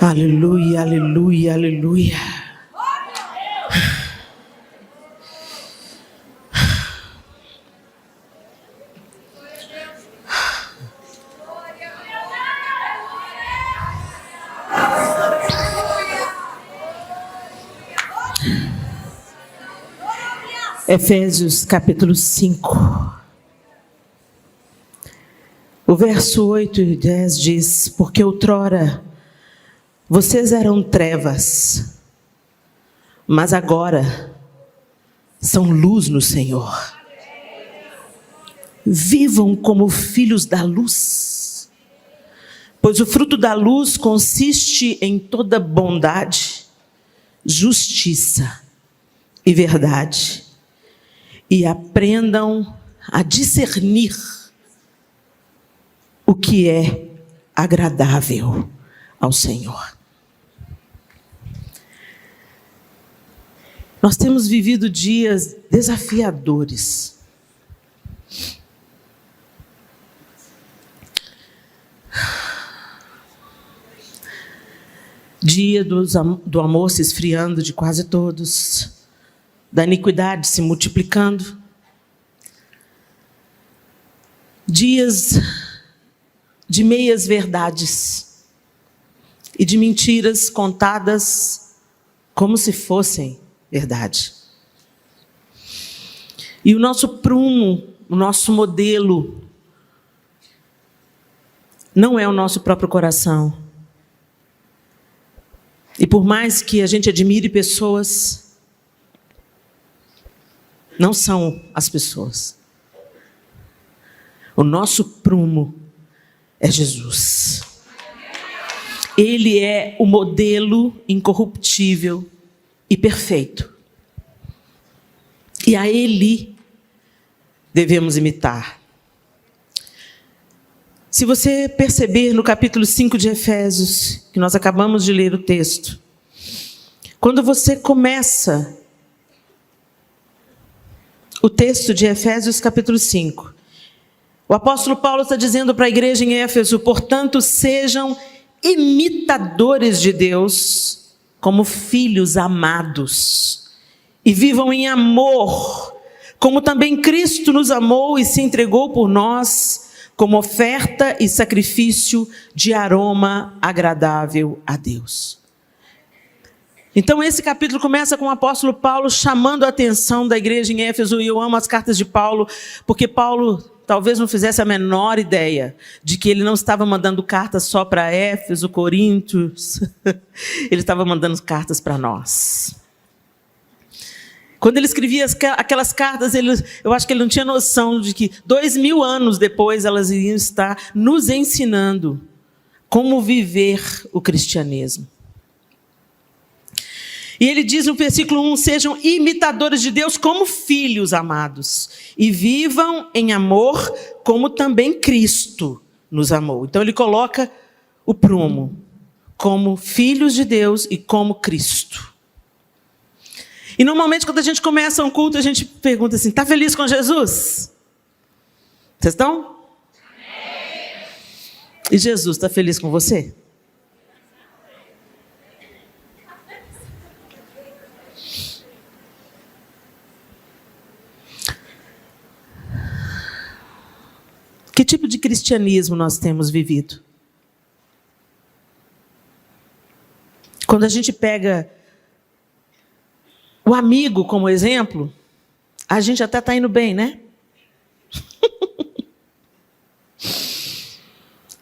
Aleluia, aleluia, aleluia. Efésios capítulo 5. O verso 8 e 10 diz: porque outrora vocês eram trevas, mas agora são luz no Senhor. Vivam como filhos da luz, pois o fruto da luz consiste em toda bondade, justiça e verdade. E aprendam a discernir o que é agradável ao Senhor. Nós temos vivido dias desafiadores. Dia do amor se esfriando de quase todos, da iniquidade se multiplicando. Dias de meias verdades e de mentiras contadas como se fossem verdade. E o nosso prumo, o nosso modelo, não é o nosso próprio coração. E por mais que a gente admire pessoas, não são as pessoas. O nosso prumo é Jesus. Ele é o modelo incorruptível e perfeito. E a Ele devemos imitar. Se você perceber no capítulo 5 de Efésios, que nós acabamos de ler o texto, quando você começa o texto de Efésios capítulo 5, o apóstolo Paulo está dizendo para a igreja em Éfeso: portanto, sejam imitadores de Deus como filhos amados, e vivam em amor, como também Cristo nos amou e se entregou por nós, como oferta e sacrifício de aroma agradável a Deus. Então esse capítulo começa com o apóstolo Paulo chamando a atenção da igreja em Éfeso, e eu amo as cartas de Paulo, porque Paulo talvez não fizesse a menor ideia de que ele não estava mandando cartas só para Éfeso, Coríntios, ele estava mandando cartas para nós. Quando ele escrevia aquelas cartas, eu acho que ele não tinha noção de que 2000 anos depois elas iriam estar nos ensinando como viver o cristianismo. E ele diz no versículo 1, sejam imitadores de Deus como filhos amados, e vivam em amor como também Cristo nos amou. Então ele coloca o prumo como filhos de Deus e como Cristo. E normalmente quando a gente começa um culto, a gente pergunta assim: está feliz com Jesus? Vocês estão? E Jesus está feliz com você? Que tipo de cristianismo nós temos vivido? Quando a gente pega o amigo como exemplo, a gente até está indo bem, né?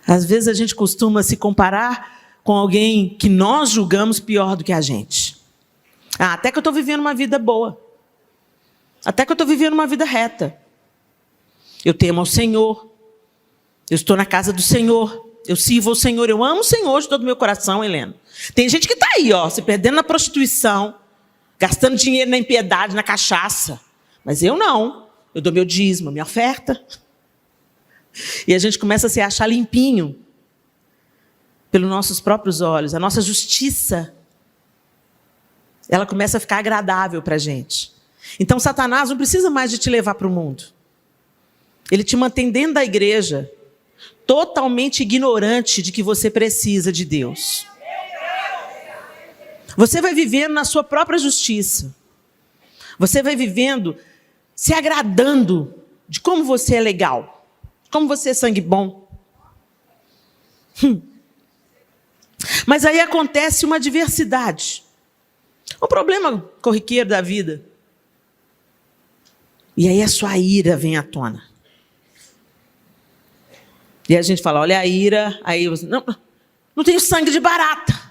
Às vezes a gente costuma se comparar com alguém que nós julgamos pior do que a gente. Até que eu estou vivendo uma vida boa. Até que eu estou vivendo uma vida reta. Eu temo ao Senhor. Eu estou na casa do Senhor. Eu sirvo ao Senhor. Eu amo o Senhor de todo o meu coração, Helena. Tem gente que está aí, se perdendo na prostituição, gastando dinheiro na impiedade, na cachaça. Mas eu não. Eu dou meu dízimo, minha oferta. E a gente começa a se achar limpinho pelos nossos próprios olhos. A nossa justiça, ela começa a ficar agradável para a gente. Então Satanás não precisa mais de te levar para o mundo. Ele te mantém dentro da igreja, totalmente ignorante de que você precisa de Deus. Você vai vivendo na sua própria justiça. Você vai vivendo se agradando de como você é legal, como você é sangue bom. Mas aí acontece uma adversidade, um problema corriqueiro da vida. E aí a sua ira vem à tona. E a gente fala, olha a ira, aí você, não tenho sangue de barata.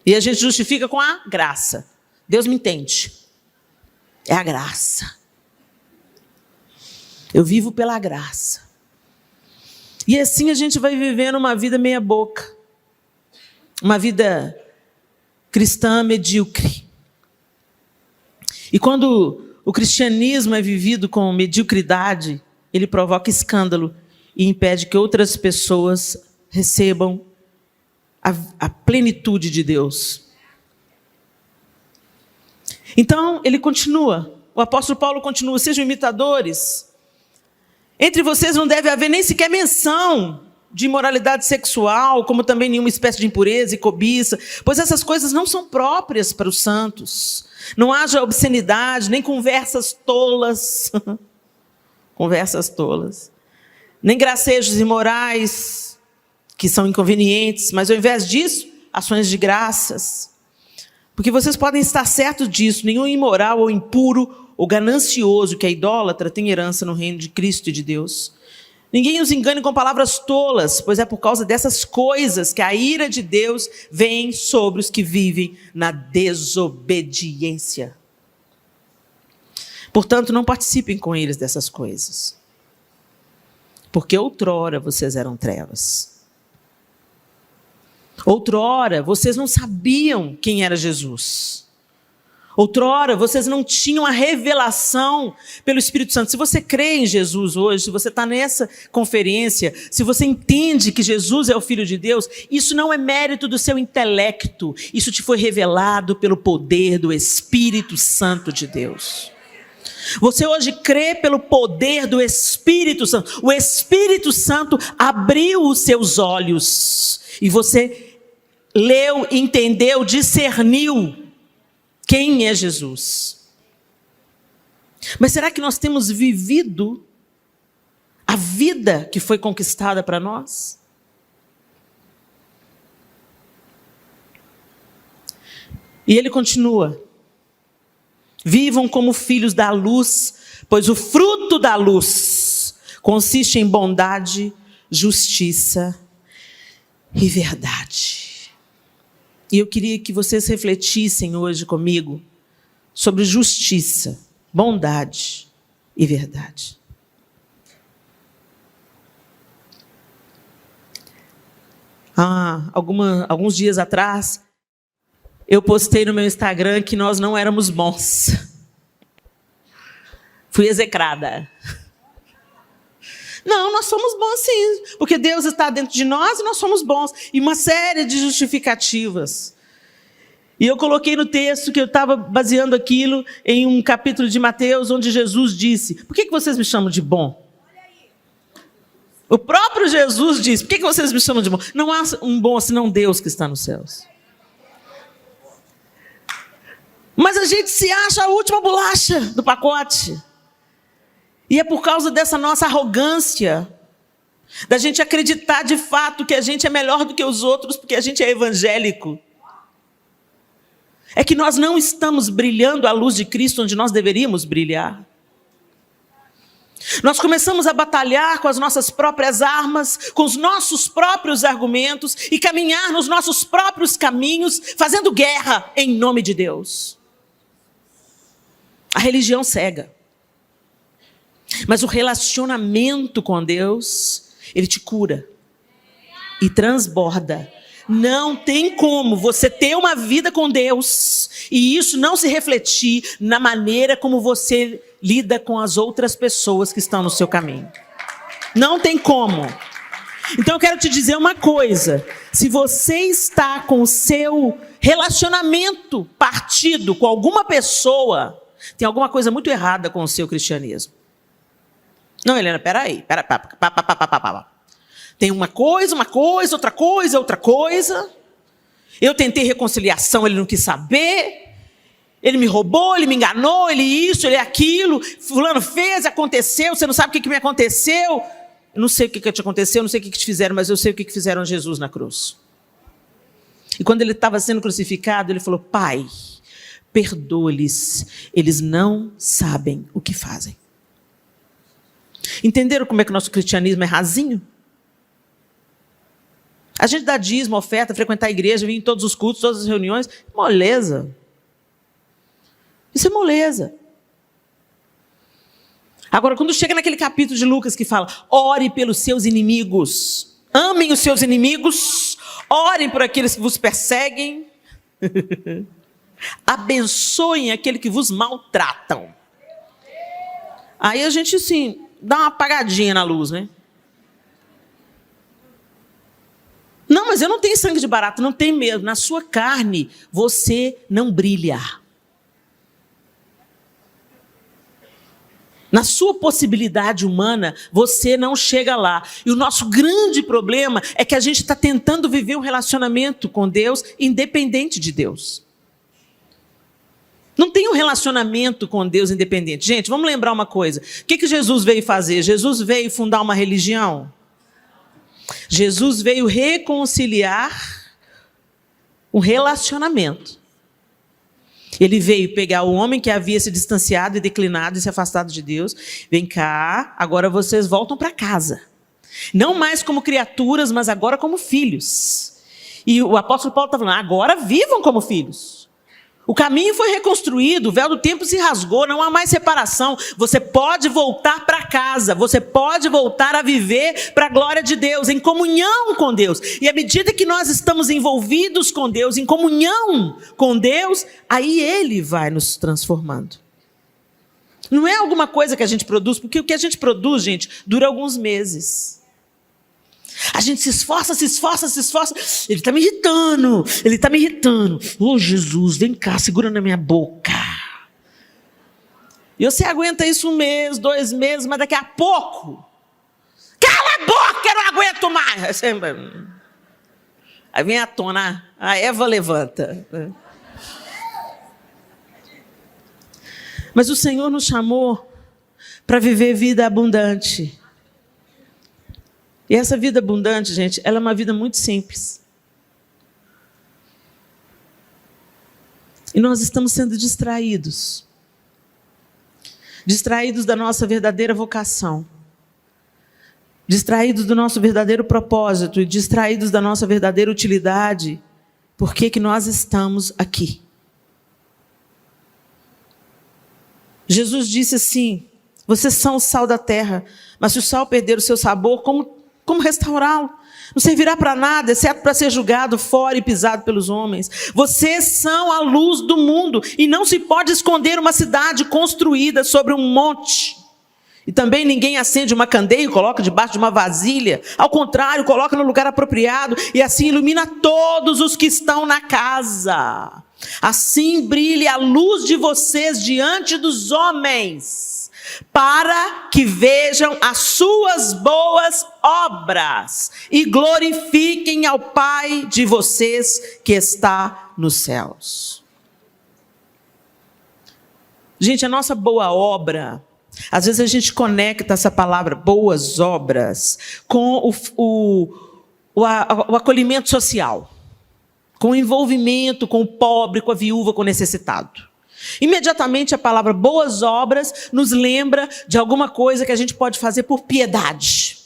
E a gente justifica com a graça. Deus me entende. É a graça. Eu vivo pela graça. E assim a gente vai vivendo uma vida meia boca. Uma vida cristã medíocre. E quando o cristianismo é vivido com mediocridade, ele provoca escândalo e impede que outras pessoas recebam a plenitude de Deus. Então, ele continua, o apóstolo Paulo continua, sejam imitadores. Entre vocês não deve haver nem sequer menção de imoralidade sexual, como também nenhuma espécie de impureza e cobiça, pois essas coisas não são próprias para os santos. Não haja obscenidade, nem conversas tolas, conversas tolas, nem gracejos imorais, que são inconvenientes, mas ao invés disso, ações de graças. Porque vocês podem estar certos disso, nenhum imoral ou impuro ou ganancioso que é idólatra tem herança no reino de Cristo e de Deus. Ninguém os engane com palavras tolas, pois é por causa dessas coisas que a ira de Deus vem sobre os que vivem na desobediência. Portanto, não participem com eles dessas coisas. Porque outrora vocês eram trevas. Outrora vocês não sabiam quem era Jesus. Outrora vocês não tinham a revelação pelo Espírito Santo. Se você crê em Jesus hoje, se você está nessa conferência, se você entende que Jesus é o Filho de Deus, isso não é mérito do seu intelecto. Isso te foi revelado pelo poder do Espírito Santo de Deus. Você hoje crê pelo poder do Espírito Santo. O Espírito Santo abriu os seus olhos e você leu, entendeu, discerniu quem é Jesus. Mas será que nós temos vivido a vida que foi conquistada para nós? E ele continua. Vivam como filhos da luz, pois o fruto da luz consiste em bondade, justiça e verdade. E eu queria que vocês refletissem hoje comigo sobre justiça, bondade e verdade. Alguns dias atrás, eu postei no meu Instagram que nós não éramos bons. Fui execrada. Não, nós somos bons sim, porque Deus está dentro de nós e nós somos bons. E uma série de justificativas. E eu coloquei no texto que eu estava baseando aquilo em um capítulo de Mateus, onde Jesus disse, por que vocês me chamam de bom? O próprio Jesus disse, por que vocês me chamam de bom? Não há um bom senão Deus que está nos céus. Mas a gente se acha a última bolacha do pacote. E é por causa dessa nossa arrogância, da gente acreditar de fato que a gente é melhor do que os outros, porque a gente é evangélico. É que nós não estamos brilhando a luz de Cristo onde nós deveríamos brilhar. Nós começamos a batalhar com as nossas próprias armas, com os nossos próprios argumentos e caminhar nos nossos próprios caminhos, fazendo guerra em nome de Deus. A religião cega. Mas o relacionamento com Deus, ele te cura e transborda. Não tem como você ter uma vida com Deus e isso não se refletir na maneira como você lida com as outras pessoas que estão no seu caminho. Não tem como. Então eu quero te dizer uma coisa. Se você está com o seu relacionamento partido com alguma pessoa, tem alguma coisa muito errada com o seu cristianismo. Não, Helena, peraí. Tem uma coisa, outra coisa. Eu tentei reconciliação, ele não quis saber. Ele me roubou, ele me enganou, ele isso, ele aquilo. Fulano fez, aconteceu, você não sabe o que me aconteceu. Eu não sei o que te aconteceu, eu não sei o que te fizeram, mas eu sei o que fizeram a Jesus na cruz. E quando ele estava sendo crucificado, ele falou: Pai, perdoa-lhes, eles não sabem o que fazem. Entenderam como é que o nosso cristianismo é rasinho? A gente dá dízimo, oferta, frequentar a igreja, vir em todos os cultos, todas as reuniões, moleza. Isso é moleza. Agora, quando chega naquele capítulo de Lucas que fala: ore pelos seus inimigos, amem os seus inimigos, orem por aqueles que vos perseguem, abençoem aquele que vos maltratam. Aí a gente, assim, dá uma apagadinha na luz, né? Não, mas eu não tenho sangue de barata, não tem medo. Na sua carne, você não brilha. Na sua possibilidade humana, você não chega lá. E o nosso grande problema é que a gente está tentando viver um relacionamento com Deus independente de Deus. Não tem um relacionamento com Deus independente. Gente, vamos lembrar uma coisa. O que Jesus veio fazer? Jesus veio fundar uma religião? Jesus veio reconciliar um relacionamento. Ele veio pegar o homem que havia se distanciado e declinado e se afastado de Deus. Vem cá, agora vocês voltam para casa. Não mais como criaturas, mas agora como filhos. E o apóstolo Paulo está falando: agora vivam como filhos. O caminho foi reconstruído, o véu do tempo se rasgou, não há mais separação. Você pode voltar para casa, você pode voltar a viver para a glória de Deus, em comunhão com Deus. E à medida que nós estamos envolvidos com Deus, em comunhão com Deus, aí Ele vai nos transformando. Não é alguma coisa que a gente produz, porque o que a gente produz, gente, dura alguns meses. A gente se esforça. Ele está me irritando. Ô Jesus, vem cá, segura na minha boca. E você aguenta isso 1 mês, 2 meses, mas daqui a pouco, cala a boca, eu não aguento mais. Aí vem à tona, a Eva levanta. Mas o Senhor nos chamou para viver vida abundante. E essa vida abundante, gente, ela é uma vida muito simples. E nós estamos sendo distraídos. Distraídos da nossa verdadeira vocação. Distraídos do nosso verdadeiro propósito. E distraídos da nossa verdadeira utilidade. Por que nós estamos aqui? Jesus disse assim: vocês são o sal da terra, mas se o sal perder o seu sabor, como restaurá-lo? Não servirá para nada, exceto para ser julgado fora e pisado pelos homens. Vocês são a luz do mundo, e não se pode esconder uma cidade construída sobre um monte. E também ninguém acende uma candeia e coloca debaixo de uma vasilha. Ao contrário, coloca no lugar apropriado, e assim ilumina todos os que estão na casa. Assim brilhe a luz de vocês diante dos homens, para que vejam as suas boas obras e glorifiquem ao Pai de vocês que está nos céus. Gente, a nossa boa obra, às vezes a gente conecta essa palavra boas obras com o acolhimento social, com o envolvimento com o pobre, com a viúva, com o necessitado. Imediatamente a palavra boas obras nos lembra de alguma coisa que a gente pode fazer por piedade.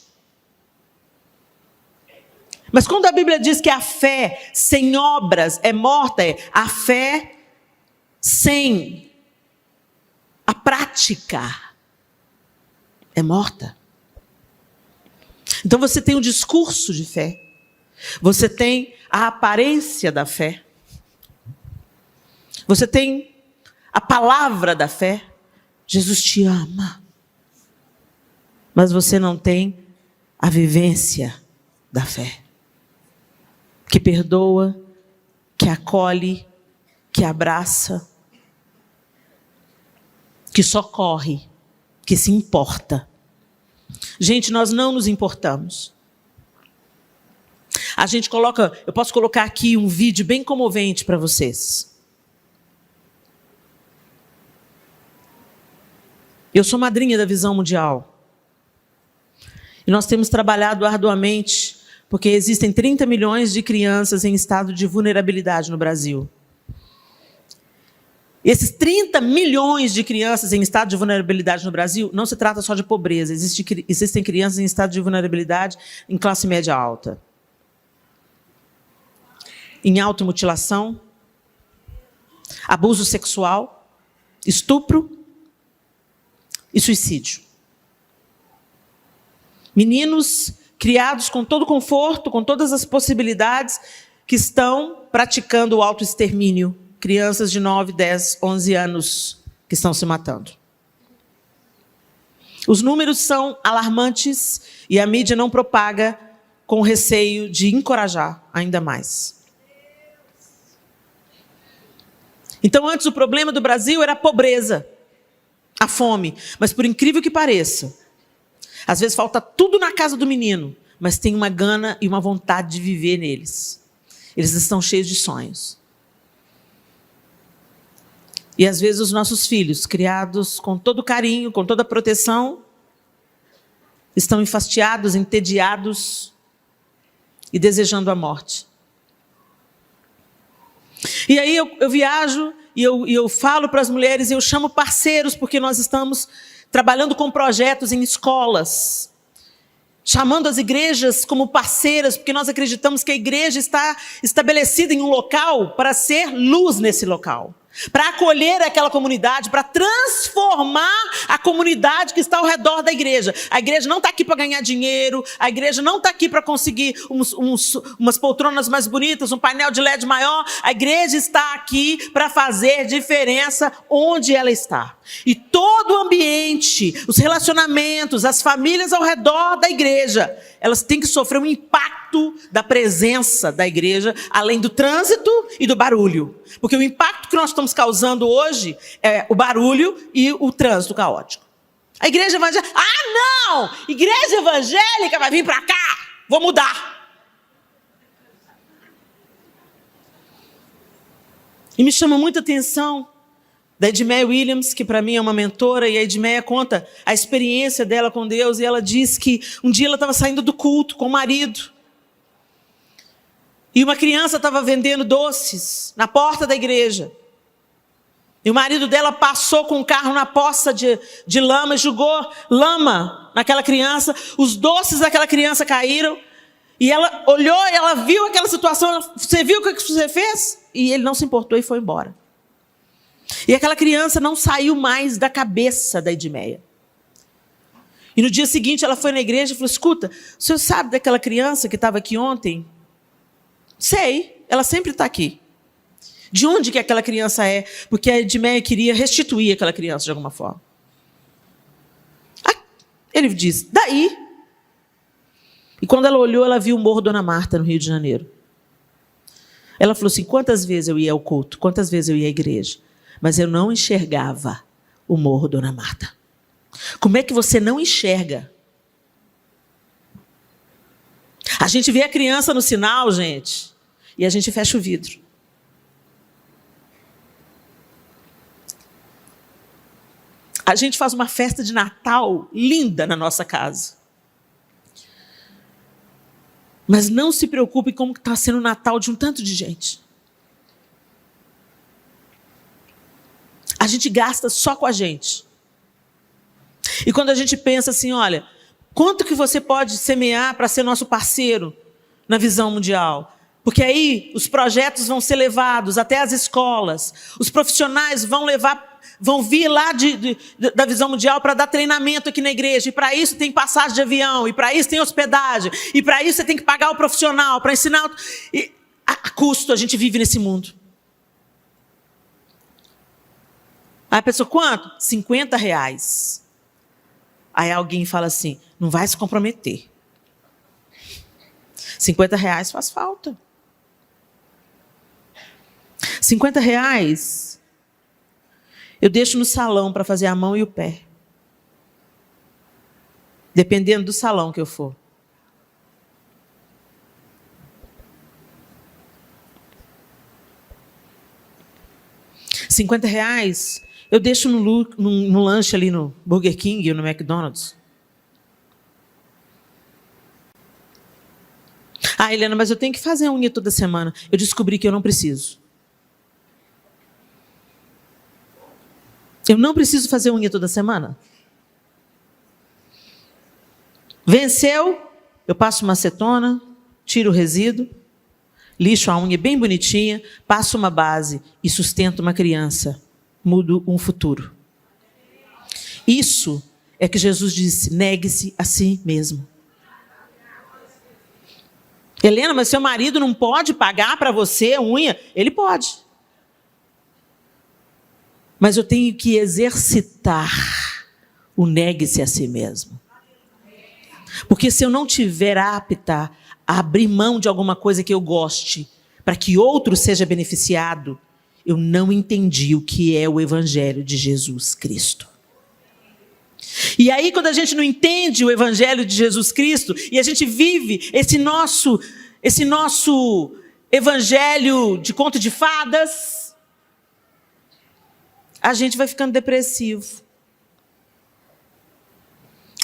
Mas quando a Bíblia diz que a fé sem obras é morta, a fé sem a prática é morta. Então você tem um discurso de fé, você tem a aparência da fé, você tem a palavra da fé. Jesus te ama, mas você não tem a vivência da fé, que perdoa, que acolhe, que abraça, que socorre, que se importa. Gente, nós não nos importamos. Eu posso colocar aqui um vídeo bem comovente para vocês. Eu sou madrinha da Visão Mundial. E nós temos trabalhado arduamente, porque existem 30 milhões de crianças em estado de vulnerabilidade no Brasil. Esses 30 milhões de crianças em estado de vulnerabilidade no Brasil, não se trata só de pobreza. Existem crianças em estado de vulnerabilidade em classe média alta. Em automutilação, abuso sexual, estupro e suicídio. Meninos criados com todo conforto, com todas as possibilidades, que estão praticando o autoextermínio. Crianças de 9, 10, 11 anos que estão se matando. Os números são alarmantes e a mídia não propaga com receio de encorajar ainda mais. Então, antes o problema do Brasil era a pobreza, a fome. Mas por incrível que pareça, às vezes falta tudo na casa do menino, mas tem uma gana e uma vontade de viver neles. Eles estão cheios de sonhos. E às vezes os nossos filhos, criados com todo carinho, com toda proteção, estão enfastiados, entediados e desejando a morte. E aí eu viajo e eu falo para as mulheres, eu chamo parceiros, porque nós estamos trabalhando com projetos em escolas, chamando as igrejas como parceiras, porque nós acreditamos que a igreja está estabelecida em um local para ser luz nesse local, para acolher aquela comunidade, para transformar a comunidade que está ao redor da igreja. A igreja não está aqui para ganhar dinheiro, a igreja não está aqui para conseguir umas poltronas mais bonitas, um painel de LED maior. A igreja está aqui para fazer diferença onde ela está. E todo o ambiente, os relacionamentos, as famílias ao redor da igreja, elas têm que sofrer um impacto da presença da igreja, além do trânsito e do barulho. Porque o impacto que nós estamos causando hoje é o barulho e o trânsito caótico. A igreja evangélica... Ah, não! Igreja evangélica vai vir para cá! Vou mudar! E me chama muita atenção da Edmeia Williams, que para mim é uma mentora, e a Edmeia conta a experiência dela com Deus, e ela diz que um dia ela estava saindo do culto com o marido, e uma criança estava vendendo doces na porta da igreja, e o marido dela passou com o carro na poça de lama, e jogou lama naquela criança, os doces daquela criança caíram, e ela olhou e ela viu aquela situação, você viu o que você fez? E ele não se importou e foi embora. E aquela criança não saiu mais da cabeça da Edmeia. E no dia seguinte ela foi na igreja e falou, escuta, o senhor sabe daquela criança que estava aqui ontem? Sei, ela sempre está aqui. De onde que aquela criança é? Porque a Edmeia queria restituir aquela criança de alguma forma. Ele disse, daí. E quando ela olhou, ela viu o Morro Dona Marta, no Rio de Janeiro. Ela falou assim, quantas vezes eu ia ao culto, quantas vezes eu ia à igreja, mas eu não enxergava o Morro Dona Marta. Como é que você não enxerga? A gente vê a criança no sinal, gente, e a gente fecha o vidro. A gente faz uma festa de Natal linda na nossa casa. Mas não se preocupe como está sendo o Natal de um tanto de gente. A gente gasta só com a gente. E quando a gente pensa assim, olha, quanto que você pode semear para ser nosso parceiro na Visão Mundial? Porque aí os projetos vão ser levados até as escolas, os profissionais vão vir lá da Visão Mundial para dar treinamento aqui na igreja, e para isso tem passagem de avião, e para isso tem hospedagem, e para isso você tem que pagar o profissional, para ensinar... E a custo a gente vive nesse mundo. Aí a pessoa, quanto? R$50. Aí alguém fala assim, não vai se comprometer. R$50 faz falta. R$50 eu deixo no salão para fazer a mão e o pé. Dependendo do salão que eu for. R$50, eu deixo no lanche ali no Burger King ou no McDonald's. Ah, Helena, mas eu tenho que fazer a unha toda semana. Eu descobri que eu não preciso. Eu não preciso fazer unha toda semana. Venceu, eu passo uma acetona, tiro o resíduo, lixo a unha bem bonitinha, passo uma base e sustento uma criança. Mudo um futuro. Isso é que Jesus disse, negue-se a si mesmo. Helena, mas seu marido não pode pagar para você a unha? Ele pode. Mas eu tenho que exercitar o negue-se a si mesmo. Porque se eu não tiver apta a abrir mão de alguma coisa que eu goste, para que outro seja beneficiado, eu não entendi o que é o Evangelho de Jesus Cristo. E aí, quando a gente não entende o Evangelho de Jesus Cristo, e a gente vive esse nosso Evangelho de conto de fadas, a gente vai ficando depressivo.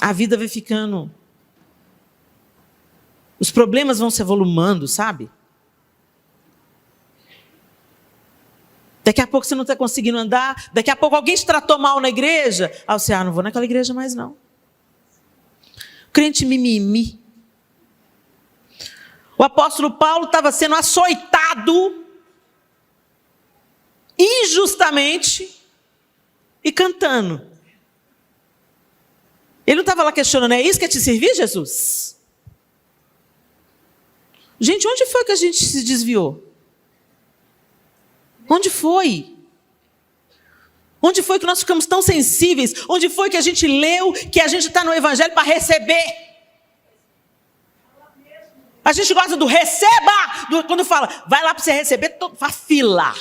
A vida vai ficando... Os problemas vão se avolumando, sabe? Daqui a pouco você não está conseguindo andar. Daqui a pouco alguém te tratou mal na igreja. Aí você, não vou naquela igreja mais não. Crente mimimi. O apóstolo Paulo estava sendo açoitado injustamente e cantando. Ele não estava lá questionando, é isso que é te servir, Jesus? Gente, onde foi que a gente se desviou? Onde foi? Onde foi que nós ficamos tão sensíveis? Onde foi que a gente leu que a gente está no Evangelho para receber? A gente gosta do receba, quando fala, vai lá para você receber, faz fila.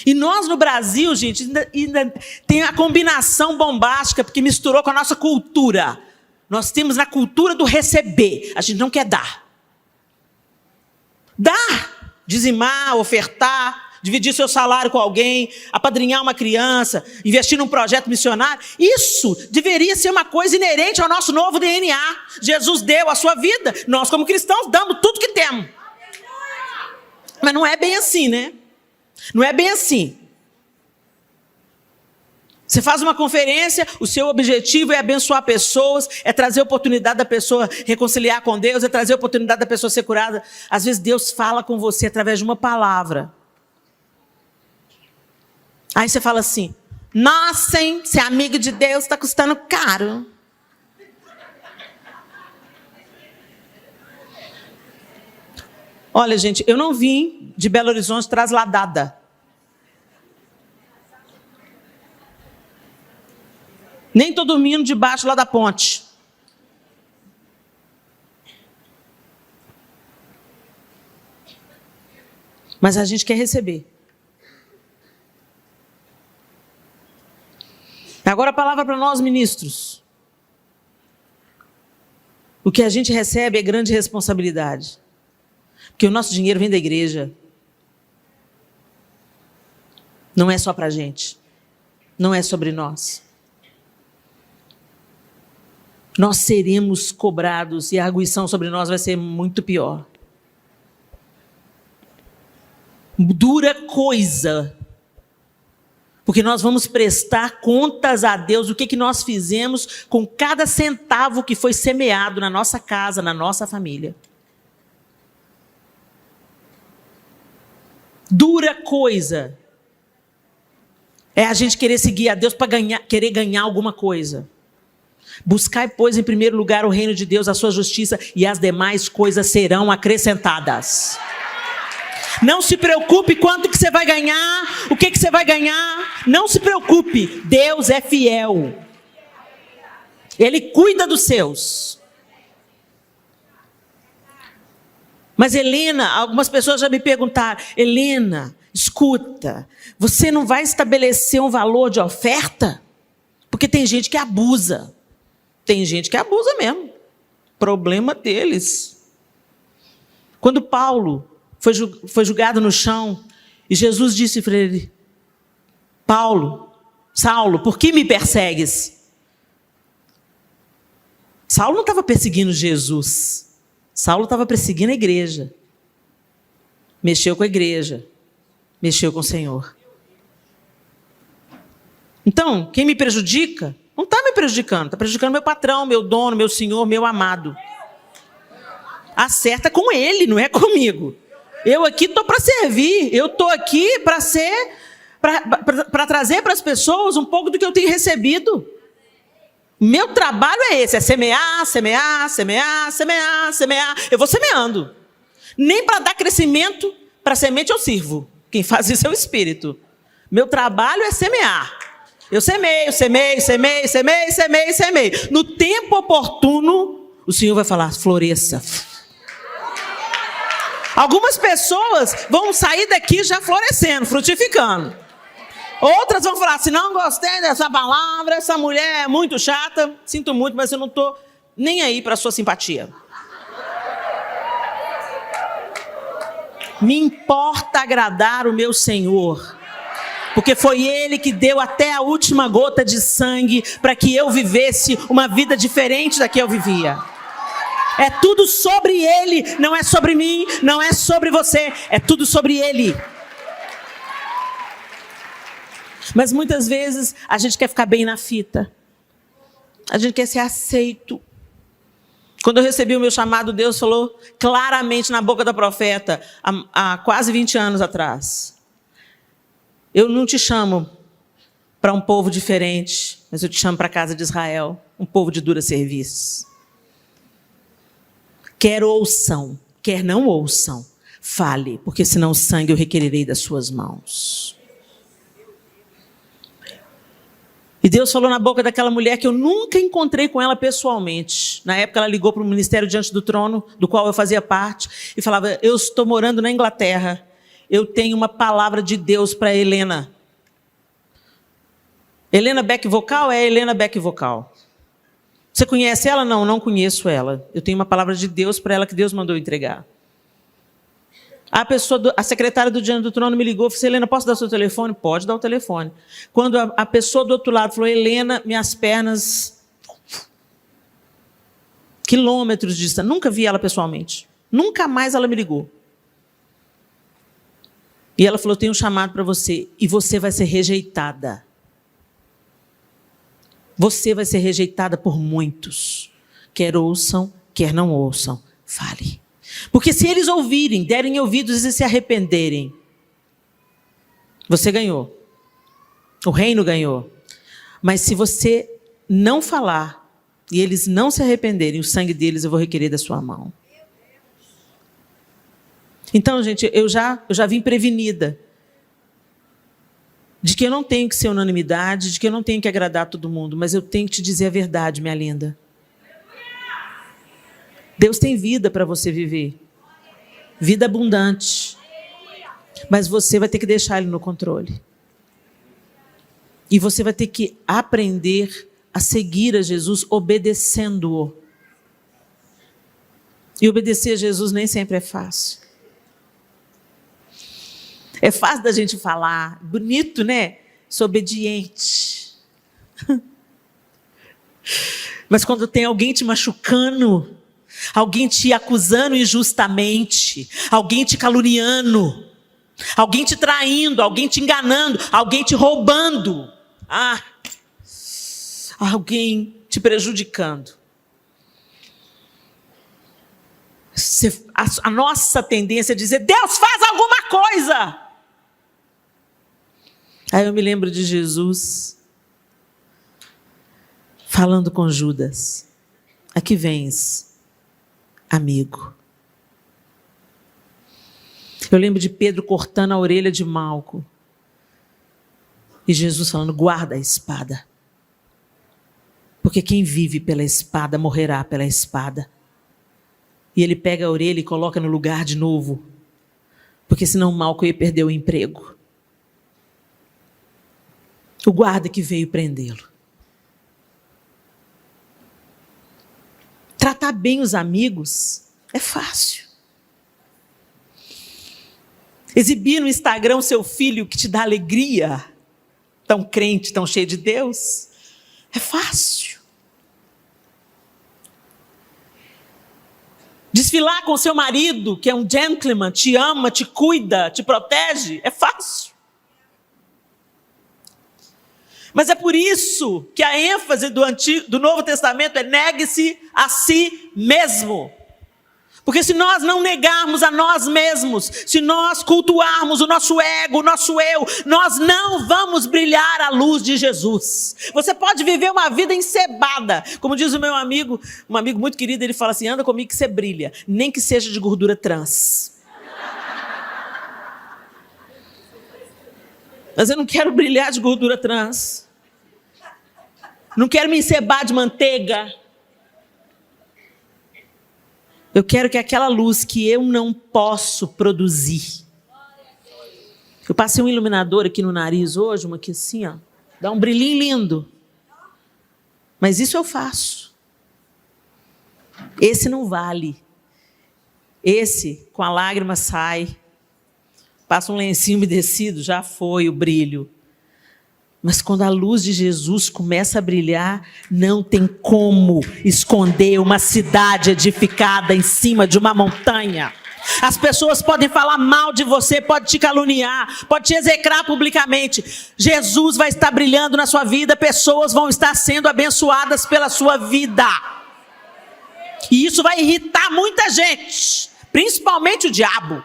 E nós no Brasil, gente, ainda tem a combinação bombástica, porque misturou com a nossa cultura. Nós temos na cultura do receber, a gente não quer dar. Dar, dizimar, ofertar, dividir seu salário com alguém, apadrinhar uma criança, investir num projeto missionário, isso deveria ser uma coisa inerente ao nosso novo DNA. Jesus deu a sua vida, nós como cristãos damos tudo que temos. Mas não é bem assim, né? Não é bem assim. Você faz uma conferência, o seu objetivo é abençoar pessoas, é trazer a oportunidade da pessoa reconciliar com Deus, é trazer a oportunidade da pessoa ser curada. Às vezes Deus fala com você através de uma palavra. Aí você fala assim, nossa, hein, ser amigo de Deus está custando caro. Olha, gente, eu não vim de Belo Horizonte trasladada. Nem estou dormindo debaixo lá da ponte. Mas a gente quer receber. Agora a palavra para nós, ministros. O que a gente recebe é grande responsabilidade. Porque o nosso dinheiro vem da igreja. Não é só para a gente. Não é sobre nós. Nós seremos cobrados e a arguição sobre nós vai ser muito pior. Dura coisa. Porque nós vamos prestar contas a Deus do que nós fizemos com cada centavo que foi semeado na nossa casa, na nossa família. Dura coisa é a gente querer seguir a Deus para querer ganhar alguma coisa. Buscai, pois, em primeiro lugar o reino de Deus, a sua justiça, e as demais coisas serão acrescentadas. Não se preocupe quanto que você vai ganhar, o que você vai ganhar. Não se preocupe, Deus é fiel. Ele cuida dos seus. Mas Helena, algumas pessoas já me perguntaram, Helena, escuta, você não vai estabelecer um valor de oferta? Porque tem gente que abusa. Tem gente que abusa mesmo. Problema deles. Quando Paulo foi julgado no chão, E Jesus disse para ele: Paulo, Saulo, por que me persegues? Saulo não estava perseguindo Jesus. Saulo estava perseguindo a igreja. Mexeu com a igreja. Mexeu com o Senhor. Então, quem me prejudica, não está me prejudicando. Está prejudicando meu patrão, meu dono, meu senhor, meu amado. Acerta com ele, não é comigo. Eu aqui estou para servir. Eu estou aqui para ser... para trazer para as pessoas um pouco do que eu tenho recebido. Meu trabalho é esse, é semear, semear, semear, semear, semear. Eu vou semeando. Nem para dar crescimento para a semente eu sirvo. Quem faz isso é o Espírito. Meu trabalho é semear. Eu semeio, semeio, semeio, semeio, semeio, semeio. No tempo oportuno, o Senhor vai falar: floresça. Algumas pessoas vão sair daqui já florescendo, frutificando. Outras vão falar assim: não gostei dessa palavra, essa mulher é muito chata, sinto muito, mas eu não estou nem aí para a sua simpatia. Me importa agradar o meu Senhor, porque foi Ele que deu até a última gota de sangue para que eu vivesse uma vida diferente da que eu vivia. É tudo sobre Ele, não é sobre mim, não é sobre você, é tudo sobre Ele. Mas muitas vezes a gente quer ficar bem na fita. A gente quer ser aceito. Quando eu recebi o meu chamado, Deus falou claramente na boca da profeta, há quase 20 anos atrás: eu não te chamo para um povo diferente, mas eu te chamo para a casa de Israel, um povo de dura serviço. Quer ouçam, quer não ouçam, fale, porque senão o sangue eu requererei das suas mãos. E Deus falou na boca daquela mulher que eu nunca encontrei com ela pessoalmente. Na época ela ligou para o Ministério Diante do Trono, do qual eu fazia parte, e falava: eu estou morando na Inglaterra, eu tenho uma palavra de Deus para Helena. Helena Beck Vocal é Helena Beck Vocal. Você conhece ela? Não, não conheço ela. Eu tenho uma palavra de Deus para ela que Deus mandou entregar. A secretária do Diante do Trono me ligou e falou: Helena, posso dar o seu telefone? Pode dar o telefone. Quando a pessoa do outro lado falou: Helena, minhas pernas... quilômetros de distância. Nunca vi ela pessoalmente. Nunca mais ela me ligou. E ela falou: eu tenho um chamado para você e você vai ser rejeitada. Você vai ser rejeitada por muitos. Quer ouçam, quer não ouçam. Fale. Porque se eles ouvirem, derem ouvidos e se arrependerem, você ganhou. O reino ganhou. Mas se você não falar e eles não se arrependerem, o sangue deles eu vou requerer da sua mão. Então, gente, eu já vim prevenida de que eu não tenho que ser unanimidade, de que eu não tenho que agradar todo mundo, mas eu tenho que te dizer a verdade, minha linda. Deus tem vida para você viver. Vida abundante. Mas você vai ter que deixar Ele no controle. E você vai ter que aprender a seguir a Jesus obedecendo-o. E obedecer a Jesus nem sempre é fácil. É fácil da gente falar, bonito, né? Sou obediente. Mas quando tem alguém te machucando, alguém te acusando injustamente, alguém te caluniando, alguém te traindo, alguém te enganando, alguém te roubando, alguém te prejudicando. A nossa tendência é dizer: Deus, faz alguma coisa. Aí eu me lembro de Jesus falando com Judas: aqui vens, amigo. Eu lembro de Pedro cortando a orelha de Malco. E Jesus falando: guarda a espada. Porque quem vive pela espada morrerá pela espada. E ele pega a orelha e coloca no lugar de novo. Porque senão Malco ia perder o emprego. O guarda que veio prendê-lo. Tratar bem os amigos é fácil. Exibir no Instagram o seu filho que te dá alegria, tão crente, tão cheio de Deus, é fácil. Desfilar com seu marido, que é um gentleman, te ama, te cuida, te protege, é fácil. Mas é por isso que a ênfase do Novo Testamento é negue-se a si mesmo. Porque se nós não negarmos a nós mesmos, se nós cultuarmos o nosso ego, o nosso eu, nós não vamos brilhar à luz de Jesus. Você pode viver uma vida encebada. Como diz o meu amigo, um amigo muito querido, ele fala assim, anda comigo que você brilha, nem que seja de gordura trans. Mas eu não quero brilhar de gordura trans. Não quero me encebar de manteiga. Eu quero que aquela luz que eu não posso produzir. Eu passei um iluminador aqui no nariz hoje, uma aqui assim, ó, dá um brilhinho lindo. Mas isso eu faço. Esse não vale. Esse, com a lágrima sai. Passa um lencinho umedecido, já foi o brilho. Mas quando a luz de Jesus começa a brilhar, não tem como esconder uma cidade edificada em cima de uma montanha. As pessoas podem falar mal de você, podem te caluniar, podem te execrar publicamente. Jesus vai estar brilhando na sua vida, pessoas vão estar sendo abençoadas pela sua vida. E isso vai irritar muita gente, principalmente o diabo.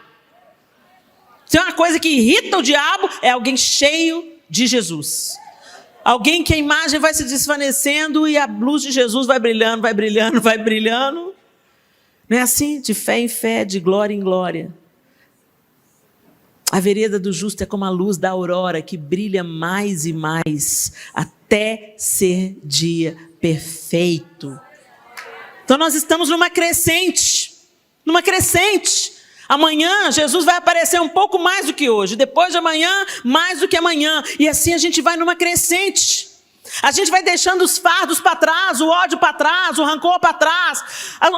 Se é uma coisa que irrita o diabo, é alguém cheio de Jesus. Alguém que a imagem vai se desvanecendo e a luz de Jesus vai brilhando, vai brilhando, vai brilhando. Não é assim? De fé em fé, de glória em glória. A vereda do justo é como a luz da aurora que brilha mais e mais até ser dia perfeito. Então nós estamos numa crescente. Numa crescente. Amanhã Jesus vai aparecer um pouco mais do que hoje. Depois de amanhã, mais do que amanhã. E assim a gente vai numa crescente. A gente vai deixando os fardos para trás, o ódio para trás, o rancor para trás.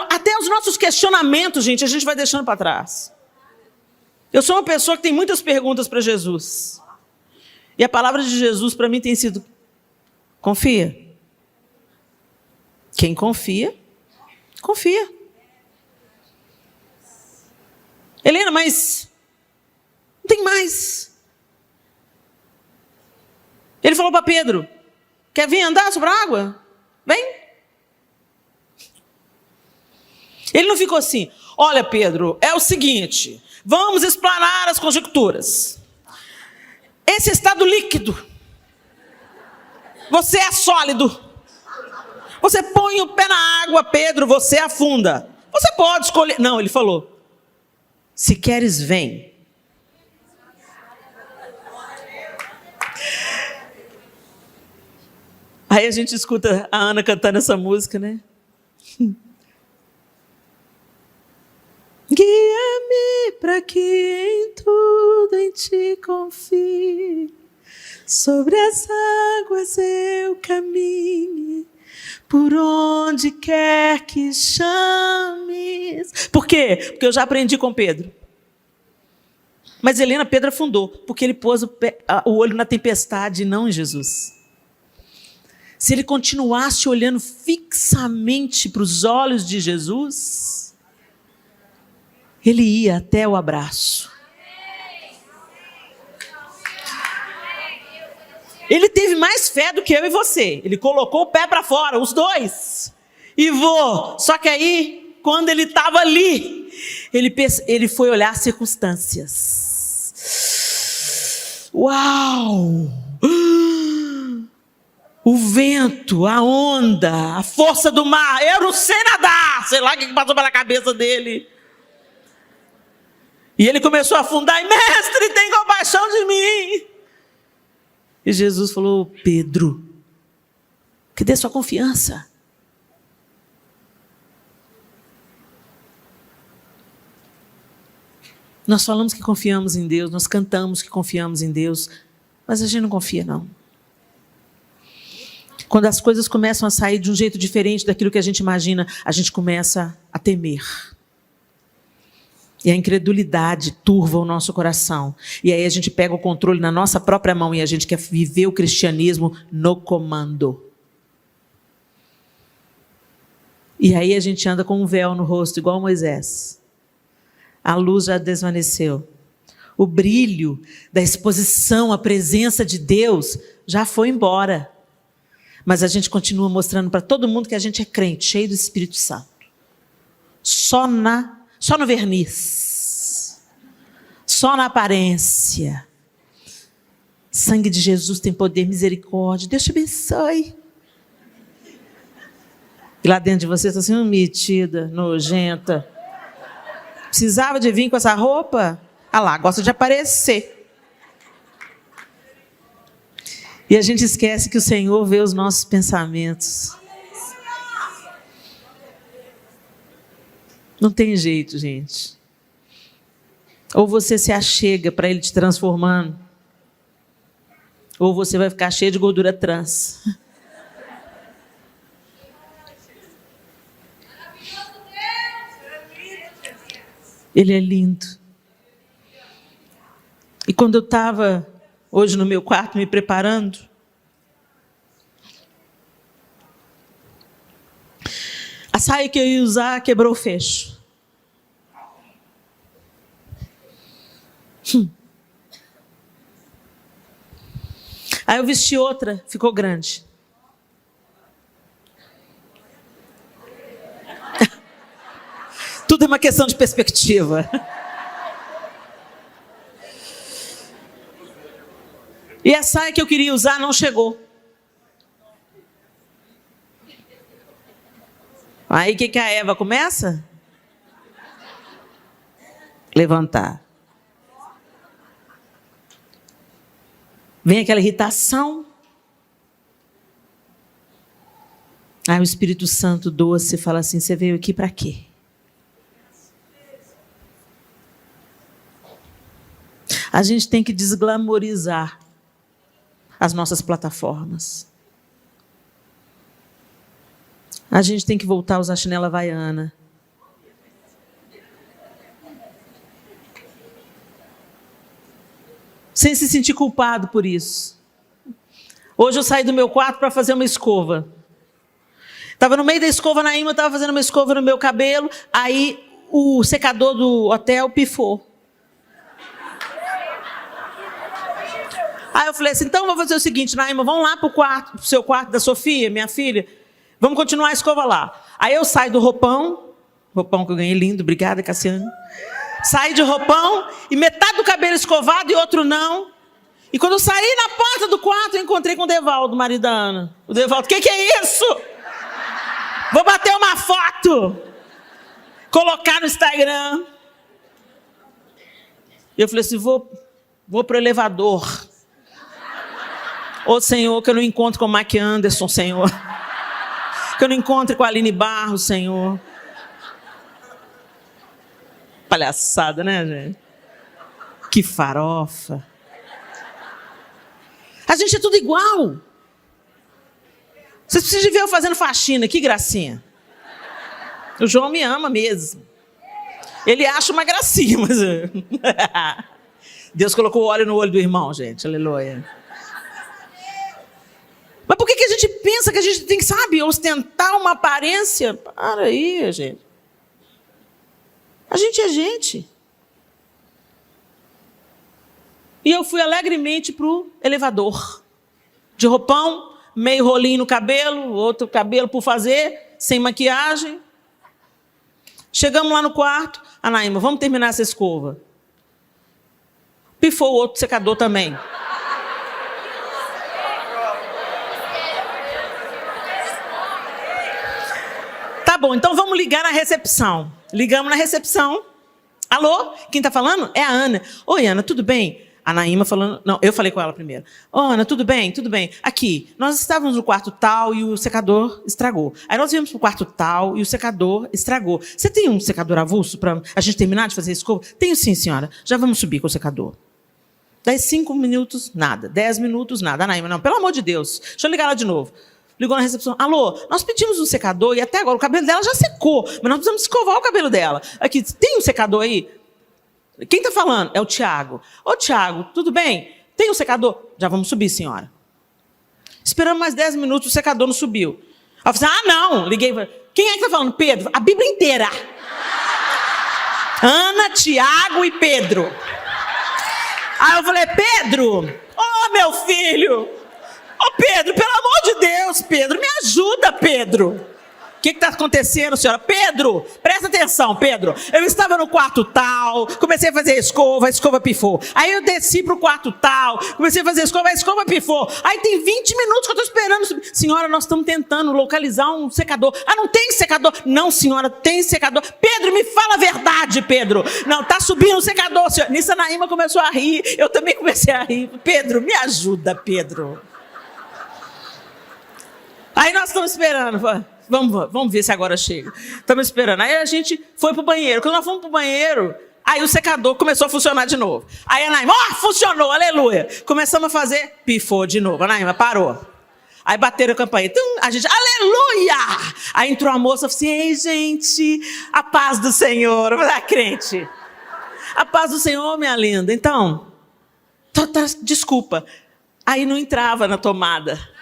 Até os nossos questionamentos, gente, a gente vai deixando para trás. Eu sou uma pessoa que tem muitas perguntas para Jesus. E a palavra de Jesus para mim tem sido: confia. Quem confia, confia. Helena, mas não tem mais. Ele falou para Pedro: quer vir andar sobre a água? Vem. Ele não ficou assim: olha, Pedro, é o seguinte, vamos explanar as conjecturas. Esse estado líquido, você é sólido. Você põe o pé na água, Pedro, você afunda. Você pode escolher. Não, ele falou: se queres, vem. Aí a gente escuta a Ana cantando essa música, né? Guia-me para que em tudo em ti confie, sobre as águas eu caminhe, por onde quer que chames. Por quê? Porque eu já aprendi com Pedro. Mas Helena, Pedro afundou, porque ele pôs o olho na tempestade e não em Jesus. Se ele continuasse olhando fixamente para os olhos de Jesus, ele ia até o abraço. Ele teve mais fé do que eu e você. Ele colocou o pé para fora, os dois. E voou. Só que aí, quando ele estava ali, ele foi olhar as circunstâncias. Uau! O vento, a onda, a força do mar. Eu não sei nadar. Sei lá o que passou pela cabeça dele. E ele começou a afundar. E, mestre, tem compaixão de mim. E Jesus falou: Pedro, cadê sua confiança? Nós falamos que confiamos em Deus, nós cantamos que confiamos em Deus, mas a gente não confia, não. Quando as coisas começam a sair de um jeito diferente daquilo que a gente imagina, a gente começa a temer. E a incredulidade turva o nosso coração. E aí a gente pega o controle na nossa própria mão e a gente quer viver o cristianismo no comando. E aí a gente anda com um véu no rosto, igual Moisés. A luz já desvaneceu. O brilho da exposição, a presença de Deus já foi embora. Mas a gente continua mostrando para todo mundo que a gente é crente, cheio do Espírito Santo. Só no verniz. Só na aparência. Sangue de Jesus tem poder, misericórdia. Deus te abençoe. E lá dentro de você está assim, metida, nojenta. Precisava de vir com essa roupa? Ah lá, gosta de aparecer. E a gente esquece que o Senhor vê os nossos pensamentos. Não tem jeito, gente. Ou você se achega para Ele te transformando, ou você vai ficar cheio de gordura trans. Ele é lindo. E quando eu estava hoje no meu quarto me preparando, a saia que eu ia usar quebrou o fecho. Aí eu vesti outra, ficou grande. Tudo é uma questão de perspectiva. E a saia que eu queria usar não chegou. Aí o que a Eva começa? Levantar. Vem aquela irritação. Aí o Espírito Santo doce fala assim, você veio aqui para quê? A gente tem que desglamorizar as nossas plataformas. A gente tem que voltar a usar chinela havaiana. Sem se sentir culpado por isso. Hoje eu saí do meu quarto para fazer uma escova. Estava no meio da escova, na Naíma estava fazendo uma escova no meu cabelo, aí o secador do hotel pifou. Aí eu falei assim, então vou fazer o seguinte, Naíma, vamos lá pro seu quarto da Sofia, minha filha, vamos continuar a escova lá. Aí eu saio do roupão que eu ganhei lindo, obrigada, Cassiane. Saí de roupão e metade do cabelo escovado e outro não. E quando eu saí na porta do quarto, eu encontrei com o Devaldo, o marido da Ana. O Devaldo, o que é isso? Vou bater uma foto, colocar no Instagram. E eu falei assim, vou pro elevador. Ô Senhor, que eu não encontro com o Mike Anderson, Senhor. Que eu não encontre com a Aline Barros, Senhor. Palhaçada, né, gente? Que farofa. A gente é tudo igual. Vocês precisam de ver eu fazendo faxina, que gracinha. O João me ama mesmo. Ele acha uma gracinha, mas... Deus colocou óleo no olho do irmão, gente. Aleluia. Mas por que a gente pensa que a gente tem que, sabe, ostentar uma aparência? Para aí, gente. A gente é gente. E eu fui alegremente para o elevador. De roupão, meio rolinho no cabelo, outro cabelo por fazer, sem maquiagem. Chegamos lá no quarto. A Naíma, vamos terminar essa escova. Pifou o outro secador também. Tá bom, então vamos ligar na recepção. Ligamos na recepção. Alô? Quem está falando? É a Ana. Oi, Ana, tudo bem? A Naíma falando... Não, eu falei com ela primeiro. Ô, Ana, tudo bem? Tudo bem. Aqui, nós estávamos no quarto tal e o secador estragou. Aí nós viemos para o quarto tal e o secador estragou. Você tem um secador avulso para a gente terminar de fazer a escova? Tenho sim, senhora. Já vamos subir com o secador. Daí 5 minutos, nada. 10 minutos, nada. A Naíma, não, pelo amor de Deus. Deixa eu ligar lá de novo. Ligou na recepção. Alô, nós pedimos um secador e até agora o cabelo dela já secou, mas nós precisamos escovar o cabelo dela. Aqui, tem um secador aí? Quem está falando? É o Tiago. Ô, Tiago, tudo bem? Tem um secador? Já vamos subir, senhora. Esperamos mais 10 minutos, o secador não subiu. Aí eu falei assim, não, liguei. Quem é que está falando? Pedro. A Bíblia inteira. Ana, Tiago e Pedro. Aí eu falei, Pedro, meu filho. Pedro, pelo amor de Deus, Pedro, me ajuda, Pedro. O que está acontecendo, senhora? Pedro, presta atenção, Pedro. Eu estava no quarto tal, comecei a fazer a escova pifou. Aí eu desci para o quarto tal, comecei a fazer a escova pifou. Aí tem 20 minutos que eu estou esperando. Senhora, nós estamos tentando localizar um secador. Não tem secador. Não, senhora, tem secador. Pedro, me fala a verdade, Pedro. Não, está subindo o secador, senhora. Nisso a Naíma começou a rir, eu também comecei a rir. Pedro, me ajuda, Pedro. Aí nós estamos esperando, vamos ver se agora chega. Estamos esperando. Aí a gente foi para o banheiro. Quando nós fomos para o banheiro, aí o secador começou a funcionar de novo. Aí a Naíma, funcionou, aleluia. Começamos a fazer, pifou de novo. A Naíma parou. Aí bateram a campainha. A gente, aleluia! Aí entrou a moça e falou assim, ei, gente, a paz do Senhor. Eu falei, crente. A paz do Senhor, minha linda. Então, desculpa. Aí não entrava na tomada.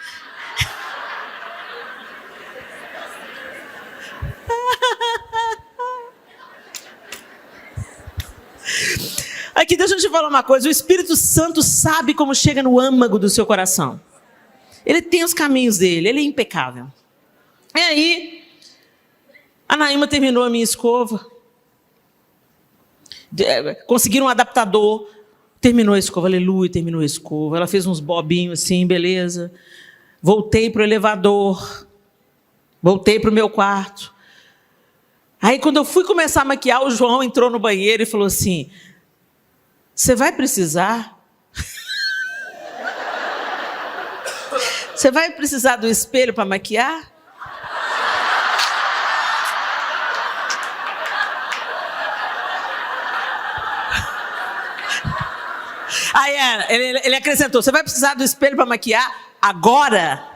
Aqui, deixa eu te falar uma coisa. O Espírito Santo sabe como chega no âmago do seu coração. Ele tem os caminhos dele, ele é impecável. E aí, a Naíma terminou a minha escova. Conseguiram um adaptador. Terminou a escova, aleluia, terminou a escova. Ela fez uns bobinhos assim, beleza. Voltei para o elevador. Voltei para o meu quarto. Aí, quando eu fui começar a maquiar, o João entrou no banheiro e falou assim, você vai precisar? Você vai precisar do espelho para maquiar? Aí ele acrescentou, você vai precisar do espelho para maquiar agora?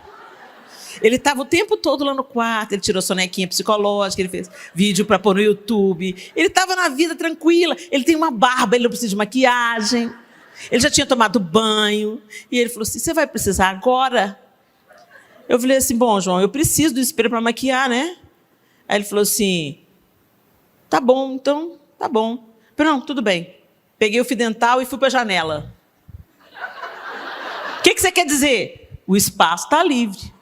Ele estava o tempo todo lá no quarto, ele tirou sonequinha psicológica, ele fez vídeo para pôr no YouTube. Ele estava na vida tranquila, ele tem uma barba, ele não precisa de maquiagem. Ele já tinha tomado banho. E ele falou assim, você vai precisar agora? Eu falei assim, bom, João, eu preciso do espelho para maquiar, né? Aí ele falou assim, tá bom, então, tá bom. Eu falei, não, tudo bem. Peguei o fio dental e fui para a janela. O que você quer dizer? O espaço está livre.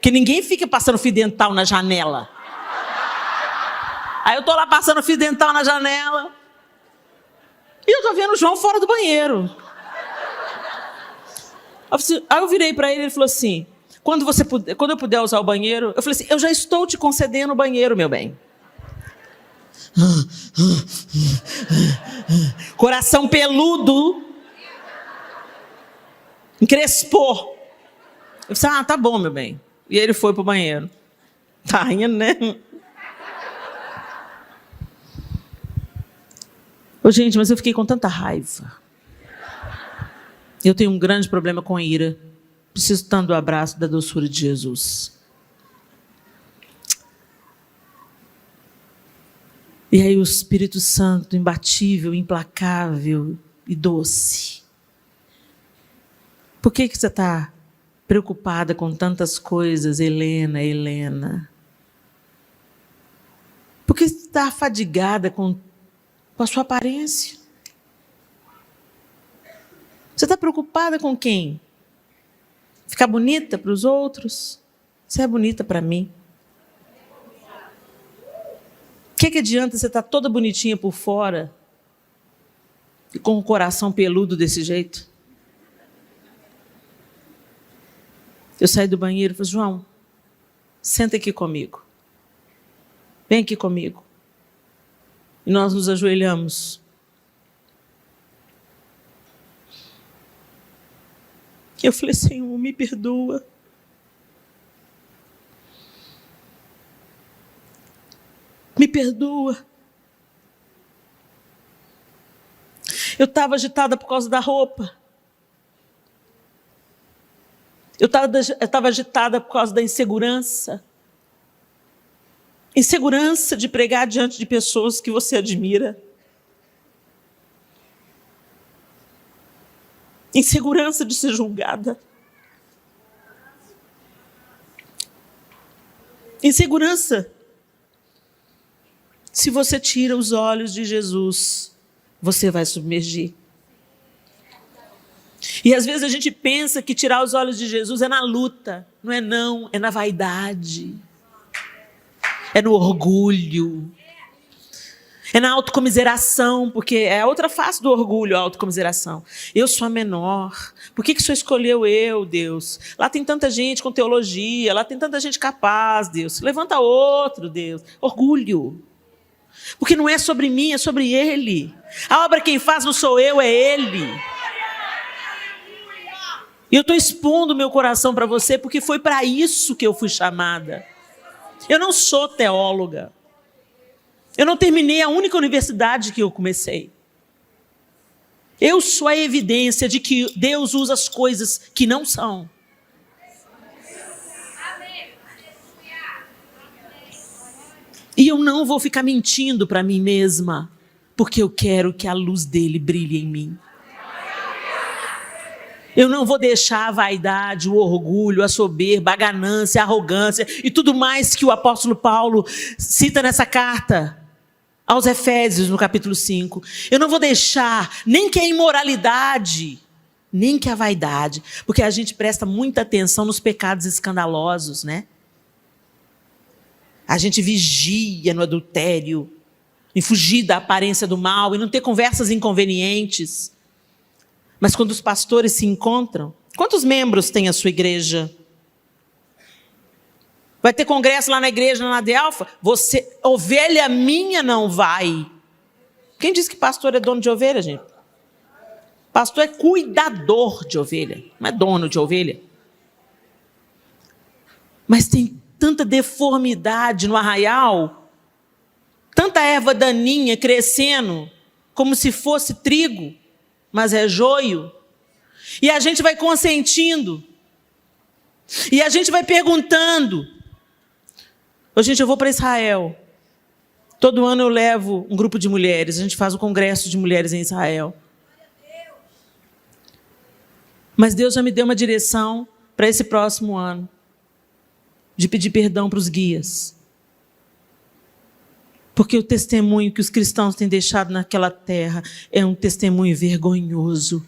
Que ninguém fica passando fio dental na janela. Aí eu tô lá passando fio dental na janela. E eu tô vendo o João fora do banheiro. Aí eu virei para ele e ele falou assim, quando eu puder usar o banheiro, eu falei assim, eu já estou te concedendo o banheiro, meu bem. Coração peludo. Encrespou. Eu falei, tá bom, meu bem. E ele foi para o banheiro. Tá indo, né? Gente, mas eu fiquei com tanta raiva. Eu tenho um grande problema com ira. Preciso tanto do abraço, da doçura de Jesus. E aí o Espírito Santo, imbatível, implacável e doce. Por que você está preocupada com tantas coisas, Helena, Helena? Por que você está afadigada com a sua aparência? Você está preocupada com quem? Ficar bonita para os outros? Você é bonita para mim. O que adianta você estar toda bonitinha por fora e com o coração peludo desse jeito? Eu saí do banheiro e falei, João, senta aqui comigo. Vem aqui comigo. E nós nos ajoelhamos. Eu falei, Senhor, me perdoa. Me perdoa. Eu estava agitada por causa da roupa. Eu estava agitada por causa da insegurança. Insegurança de pregar diante de pessoas que você admira. insegurança de ser julgada, insegurança. Se você tira os olhos de Jesus, você vai submergir. E às vezes a gente pensa que tirar os olhos de Jesus é na luta. Não é não, é na vaidade. É no orgulho. É na autocomiseração, porque é a outra face do orgulho, a autocomiseração. Eu sou a menor. Por que o Senhor escolheu eu, Deus? Lá tem tanta gente com teologia, lá tem tanta gente capaz, Deus. Levanta outro, Deus. Orgulho. Porque não é sobre mim, é sobre Ele. A obra quem faz não sou eu, é Ele. E eu estou expondo meu coração para você, porque foi para isso que eu fui chamada. Eu não sou teóloga. Eu não terminei a única universidade que eu comecei. Eu sou a evidência de que Deus usa as coisas que não são. E eu não vou ficar mentindo para mim mesma, porque eu quero que a luz dele brilhe em mim. Eu não vou deixar a vaidade, o orgulho, a soberba, a ganância, a arrogância e tudo mais que o apóstolo Paulo cita nessa carta aos Efésios, no capítulo 5. Eu não vou deixar nem que a imoralidade, nem que a vaidade, porque a gente presta muita atenção nos pecados escandalosos, né? A gente vigia no adultério, em fugir da aparência do mal e não ter conversas inconvenientes. Mas quando os pastores se encontram, quantos membros tem a sua igreja? Vai ter congresso lá na igreja, na Adelfa? Você, ovelha minha não vai. Quem diz que pastor é dono de ovelha, gente? Pastor é cuidador de ovelha, não é dono de ovelha. Mas tem tanta deformidade no arraial, tanta erva daninha crescendo, como se fosse trigo, mas é joio. E a gente vai consentindo. E a gente vai perguntando. Ô, gente, eu vou para Israel. Todo ano eu levo um grupo de mulheres. A gente faz o congresso de mulheres em Israel. Mas Deus já me deu uma direção para esse próximo ano. De pedir perdão para os guias. Porque o testemunho que os cristãos têm deixado naquela terra é um testemunho vergonhoso.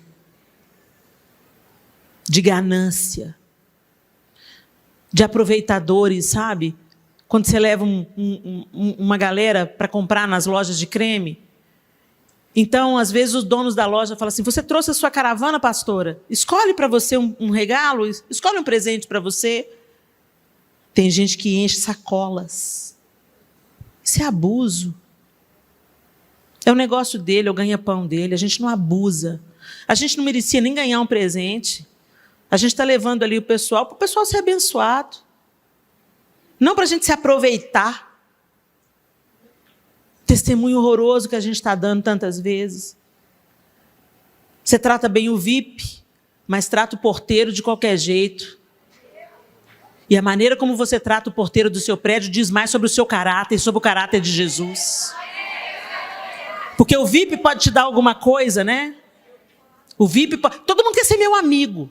De ganância. De aproveitadores, sabe? Quando você leva uma galera para comprar nas lojas de creme. Então, às vezes, os donos da loja falam assim, você trouxe a sua caravana, pastora? Escolhe para você um regalo, escolhe um presente para você. Tem gente que enche sacolas. Isso é abuso. É o negócio dele, é o ganha-pão dele. A gente não abusa. A gente não merecia nem ganhar um presente. A gente está levando ali o pessoal para o pessoal ser abençoado. Não para a gente se aproveitar. Testemunho horroroso que a gente está dando tantas vezes. Você trata bem o VIP, mas trata o porteiro de qualquer jeito. E a maneira como você trata o porteiro do seu prédio diz mais sobre o seu caráter e sobre o caráter de Jesus. Porque o VIP pode te dar alguma coisa, né? O VIP pode... Todo mundo quer ser meu amigo.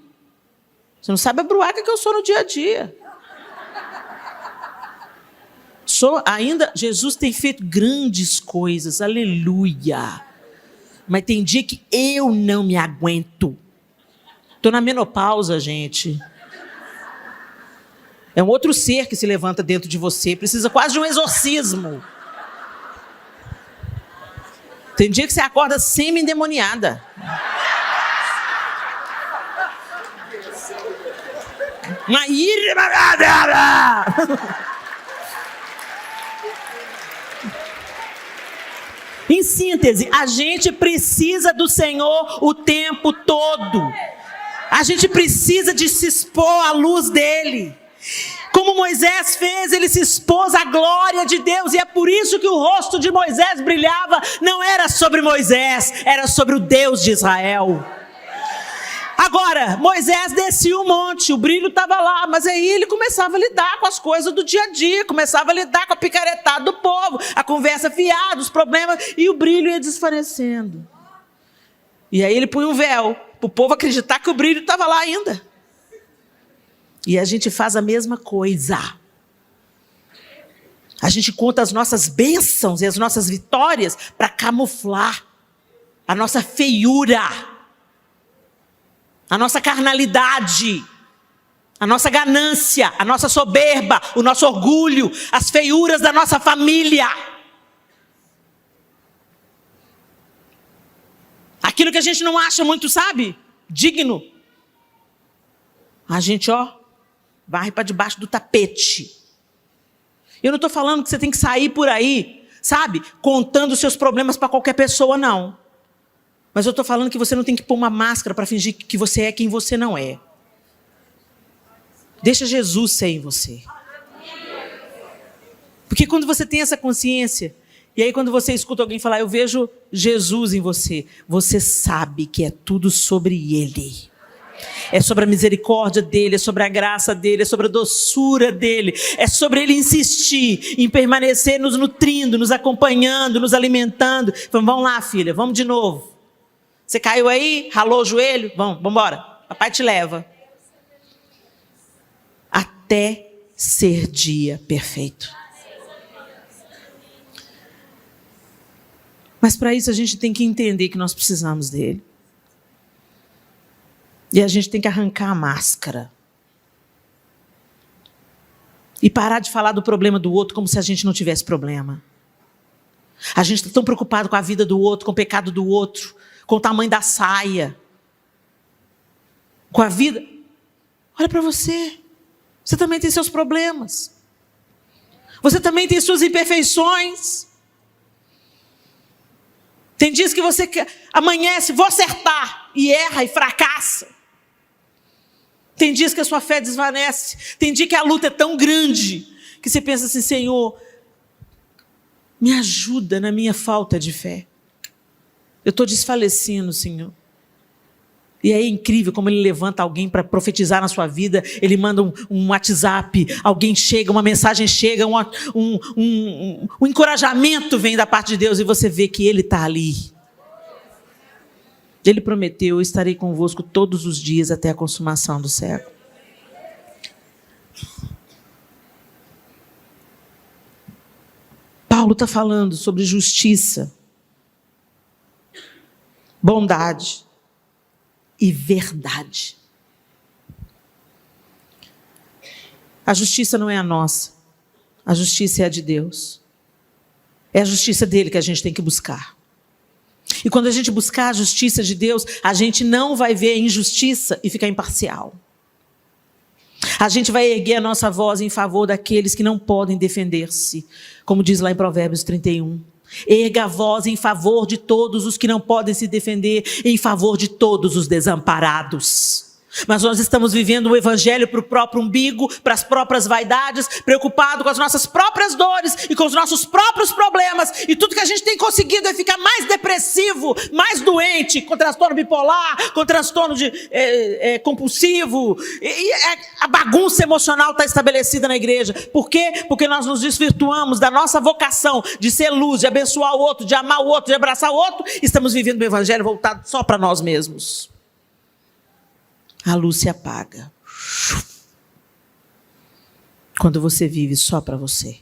Você não sabe a bruaca que eu sou no dia a dia. Jesus tem feito grandes coisas, aleluia. Mas tem dia que eu não me aguento. Estou na menopausa, gente. É um outro ser que se levanta dentro de você. Precisa quase de um exorcismo. Tem dia que você acorda semi-endemoniada. Em síntese, a gente precisa do Senhor o tempo todo. A gente precisa de se expor à luz dele. Como Moisés fez, ele se expôs à glória de Deus. E é por isso que o rosto de Moisés brilhava. Não era sobre Moisés, era sobre o Deus de Israel. Agora, Moisés descia o monte, o brilho estava lá, mas aí ele começava a lidar com as coisas do dia a dia, começava a lidar com a picaretada do povo, a conversa fiada, os problemas, e o brilho ia desvanecendo. E aí ele põe um véu, para o povo acreditar que o brilho estava lá ainda. E a gente faz a mesma coisa. A gente conta as nossas bênçãos e as nossas vitórias para camuflar a nossa feiura, a nossa carnalidade, a nossa ganância, a nossa soberba, o nosso orgulho, as feiuras da nossa família. Aquilo que a gente não acha muito, sabe, digno. A gente, varre para debaixo do tapete. Eu não estou falando que você tem que sair por aí, sabe, contando os seus problemas para qualquer pessoa, não. Mas eu estou falando que você não tem que pôr uma máscara para fingir que você é quem você não é. Deixa Jesus ser em você. Porque quando você tem essa consciência, e aí quando você escuta alguém falar, eu vejo Jesus em você, você sabe que é tudo sobre Ele. É sobre a misericórdia dEle, é sobre a graça dEle, é sobre a doçura dEle, é sobre Ele insistir em permanecer nos nutrindo, nos acompanhando, nos alimentando. Vamos lá, filha, vamos de novo. Você caiu aí, ralou o joelho? Vamos embora, papai te leva. Até ser dia perfeito. Mas para isso a gente tem que entender que nós precisamos dele. E a gente tem que arrancar a máscara. E parar de falar do problema do outro como se a gente não tivesse problema. A gente está tão preocupado com a vida do outro, com o pecado do outro, com o tamanho da saia, com a vida. Olha para você. Você também tem seus problemas. Você também tem suas imperfeições. Tem dias que você amanhece, vou acertar, e erra e fracassa. Tem dias que a sua fé desvanece. Tem dia que a luta é tão grande que você pensa assim, Senhor, me ajuda na minha falta de fé. Eu estou desfalecendo, Senhor. E é incrível como Ele levanta alguém para profetizar na sua vida. Ele manda um WhatsApp, alguém chega, uma mensagem chega, um encorajamento vem da parte de Deus e você vê que Ele está ali. Ele prometeu, eu estarei convosco todos os dias até a consumação do século. Paulo está falando sobre justiça, bondade e verdade. A justiça não é a nossa, a justiça é a de Deus. É a justiça dele que a gente tem que buscar. E quando a gente buscar a justiça de Deus, a gente não vai ver a injustiça e ficar imparcial. A gente vai erguer a nossa voz em favor daqueles que não podem defender-se, como diz lá em Provérbios 31. Erga a voz em favor de todos os que não podem se defender, em favor de todos os desamparados. Mas nós estamos vivendo o evangelho para o próprio umbigo, para as próprias vaidades, preocupado com as nossas próprias dores e com os nossos próprios problemas. E tudo que a gente tem conseguido é ficar mais depressivo, mais doente, com transtorno bipolar, com transtorno compulsivo. E a bagunça emocional está estabelecida na igreja. Por quê? Porque nós nos desvirtuamos da nossa vocação de ser luz, de abençoar o outro, de amar o outro, de abraçar o outro. Estamos vivendo o evangelho voltado só para nós mesmos. A luz se apaga quando você vive só para você.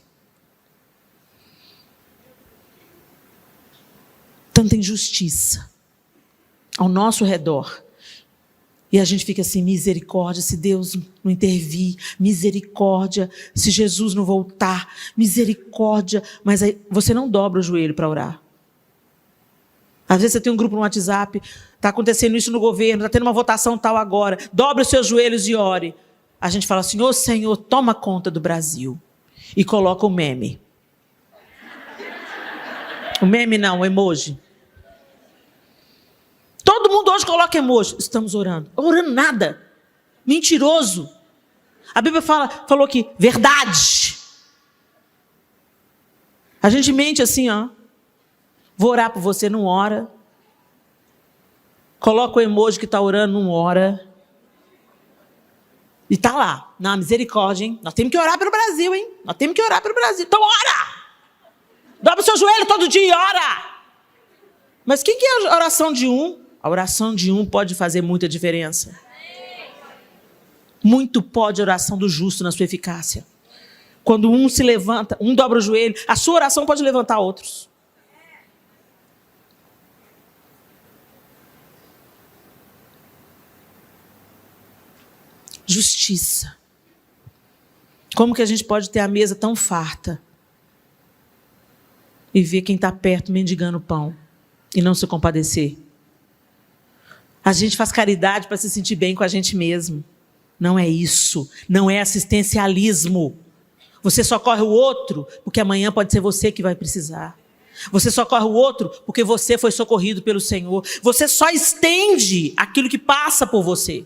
Tanta injustiça ao nosso redor. E a gente fica assim, misericórdia, se Deus não intervir, misericórdia, se Jesus não voltar, misericórdia. Mas aí você não dobra o joelho para orar. Às vezes você tem um grupo no WhatsApp, está acontecendo isso no governo, está tendo uma votação tal agora, dobre os seus joelhos e ore. A gente fala assim, ô Senhor, toma conta do Brasil. E coloca o meme. O meme não, o emoji. Todo mundo hoje coloca emoji. Estamos orando. Orando nada. Mentiroso. A Bíblia falou que verdade. A gente mente assim, Vou orar por você, não ora. Coloca o emoji que está orando, não ora. E está lá, na misericórdia, hein? Nós temos que orar pelo Brasil, hein? Nós temos que orar pelo Brasil. Então ora! Dobra o seu joelho todo dia e ora! Mas quem que é a oração de um? A oração de um pode fazer muita diferença. Muito pode a oração do justo na sua eficácia. Quando um se levanta, um dobra o joelho, a sua oração pode levantar outros. Justiça. Como que a gente pode ter a mesa tão farta e ver quem está perto mendigando pão e não se compadecer? A gente faz caridade para se sentir bem com a gente mesmo. Não é isso. Não é assistencialismo. Você socorre o outro porque amanhã pode ser você que vai precisar. Você socorre o outro porque você foi socorrido pelo Senhor. Você só estende aquilo que passa por você.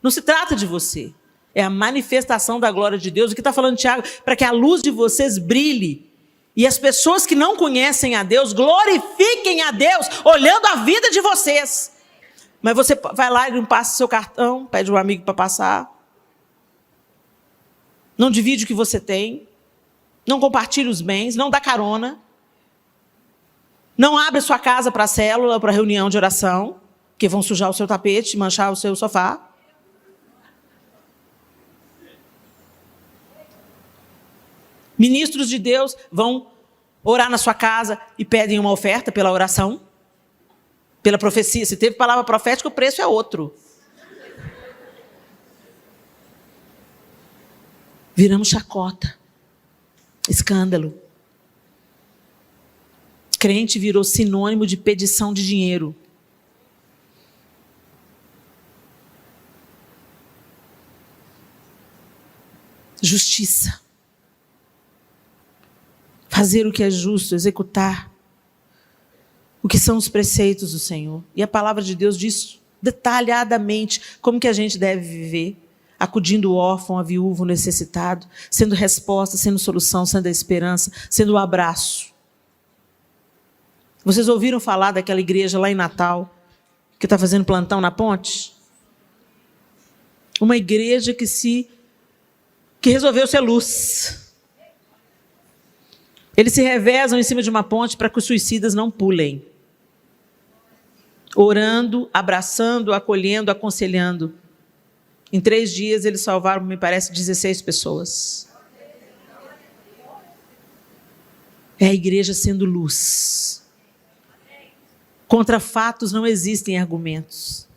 Não se trata de você. É a manifestação da glória de Deus. O que está falando Tiago? Para que a luz de vocês brilhe. E as pessoas que não conhecem a Deus, glorifiquem a Deus, olhando a vida de vocês. Mas você vai lá e não passa seu cartão, pede um amigo para passar. Não divide o que você tem. Não compartilha os bens, não dá carona. Não abre sua casa para célula, para reunião de oração, que vão sujar o seu tapete, manchar o seu sofá. Ministros de Deus vão orar na sua casa e pedem uma oferta pela oração, pela profecia. Se teve palavra profética, o preço é outro. Viramos chacota, escândalo. Crente virou sinônimo de pedição de dinheiro. Justiça. Fazer o que é justo, executar o que são os preceitos do Senhor. E a palavra de Deus diz detalhadamente como que a gente deve viver, acudindo o órfão, a viúvo, o necessitado, sendo resposta, sendo solução, sendo a esperança, sendo o abraço. Vocês ouviram falar daquela igreja lá em Natal, que está fazendo plantão na ponte? Uma igreja que resolveu ser luz. Eles se revezam em cima de uma ponte para que os suicidas não pulem. Orando, abraçando, acolhendo, aconselhando. Em 3 dias eles salvaram, me parece, 16 pessoas. É a igreja sendo luz. Contra fatos não existem argumentos.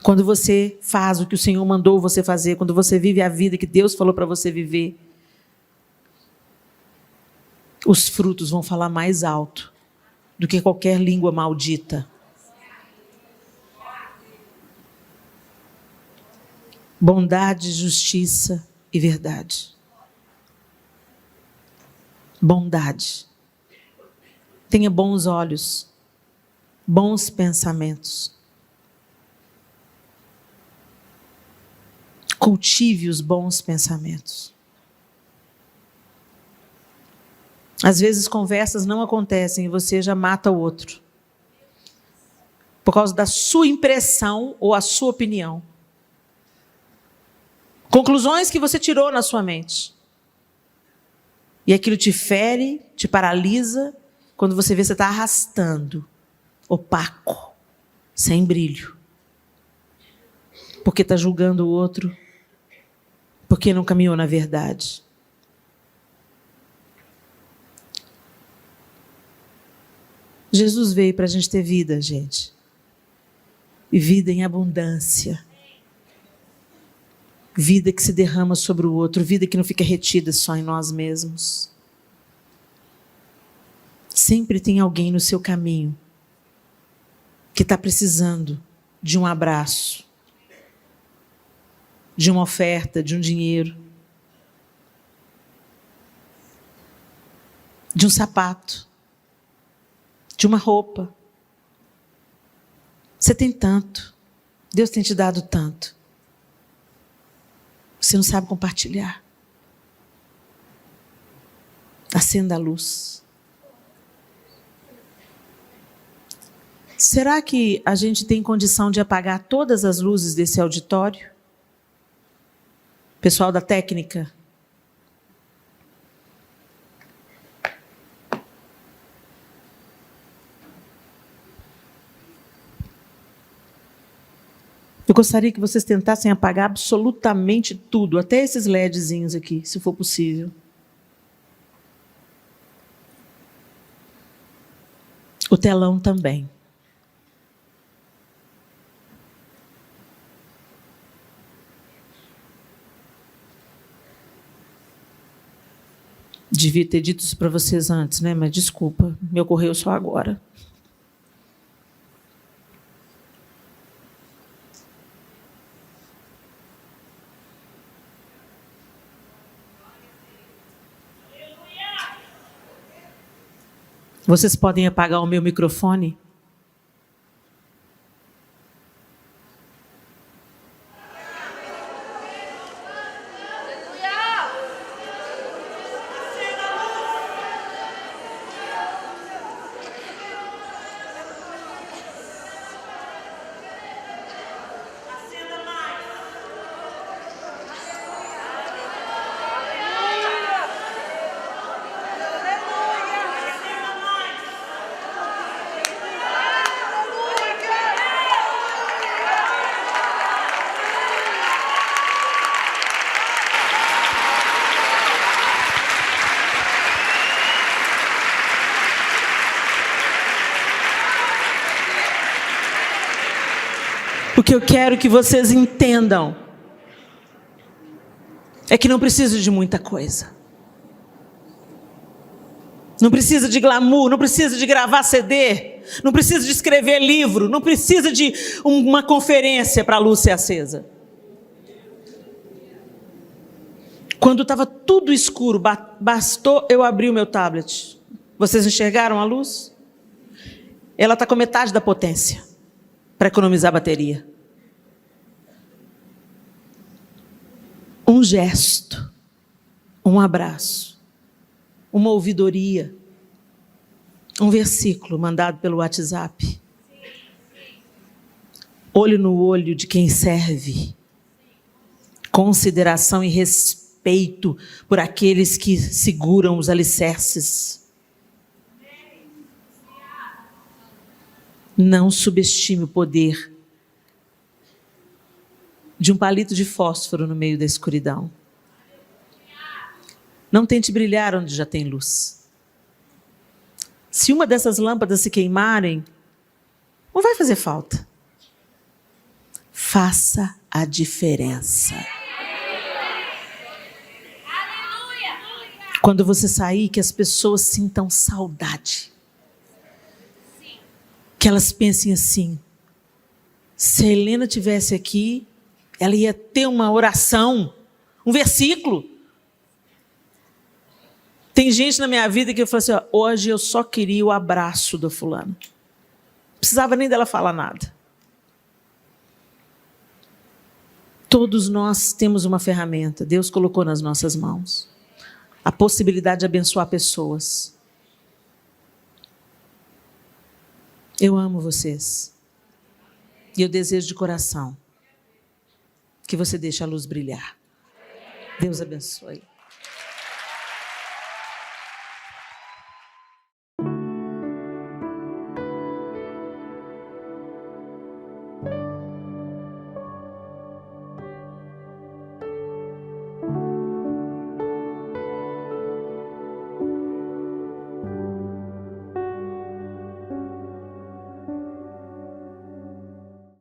Quando você faz o que o Senhor mandou você fazer, quando você vive a vida que Deus falou para você viver, os frutos vão falar mais alto do que qualquer língua maldita. Bondade, justiça e verdade. Bondade. Tenha bons olhos, bons pensamentos. Cultive os bons pensamentos. Às vezes conversas não acontecem e você já mata o outro. Por causa da sua impressão ou a sua opinião. Conclusões que você tirou na sua mente. E aquilo te fere, te paralisa, quando você vê que você está arrastando, opaco, sem brilho. Porque está julgando o outro, porque não caminhou na verdade. Jesus veio para a gente ter vida, gente. E vida em abundância. Vida que se derrama sobre o outro, vida que não fica retida só em nós mesmos. Sempre tem alguém no seu caminho que está precisando de um abraço, de uma oferta, de um dinheiro, de um sapato, de uma roupa. Você tem tanto, Deus tem te dado tanto. Você não sabe compartilhar. Acenda a luz. Será que a gente tem condição de apagar todas as luzes desse auditório? Pessoal da técnica? Eu gostaria que vocês tentassem apagar absolutamente tudo, até esses LEDzinhos aqui, se for possível. O telão também. Devia ter dito isso para vocês antes, né? Mas desculpa, me ocorreu só agora. Vocês podem apagar o meu microfone? O que eu quero que vocês entendam é que não precisa de muita coisa. Não precisa de glamour, não precisa de gravar CD, não precisa de escrever livro, não precisa de uma conferência para a luz ser acesa. Quando estava tudo escuro, bastou eu abrir o meu tablet. Vocês enxergaram a luz? Ela está com metade da potência para economizar bateria. Um gesto, um abraço, uma ouvidoria, um versículo mandado pelo WhatsApp, olho no olho de quem serve, consideração e respeito por aqueles que seguram os alicerces. Não subestime o poder de um palito de fósforo no meio da escuridão. Não tente brilhar onde já tem luz. Se uma dessas lâmpadas se queimarem, não vai fazer falta. Faça a diferença. Quando você sair, que as pessoas sintam saudade. Que elas pensem assim: se a Helena estivesse aqui, ela ia ter uma oração, um versículo. Tem gente na minha vida que eu falo assim: ó, hoje eu só queria o abraço do fulano. Não precisava nem dela falar nada. Todos nós temos uma ferramenta, Deus colocou nas nossas mãos. A possibilidade de abençoar pessoas. Eu amo vocês. E eu desejo de coração que você deixe a luz brilhar. Deus abençoe.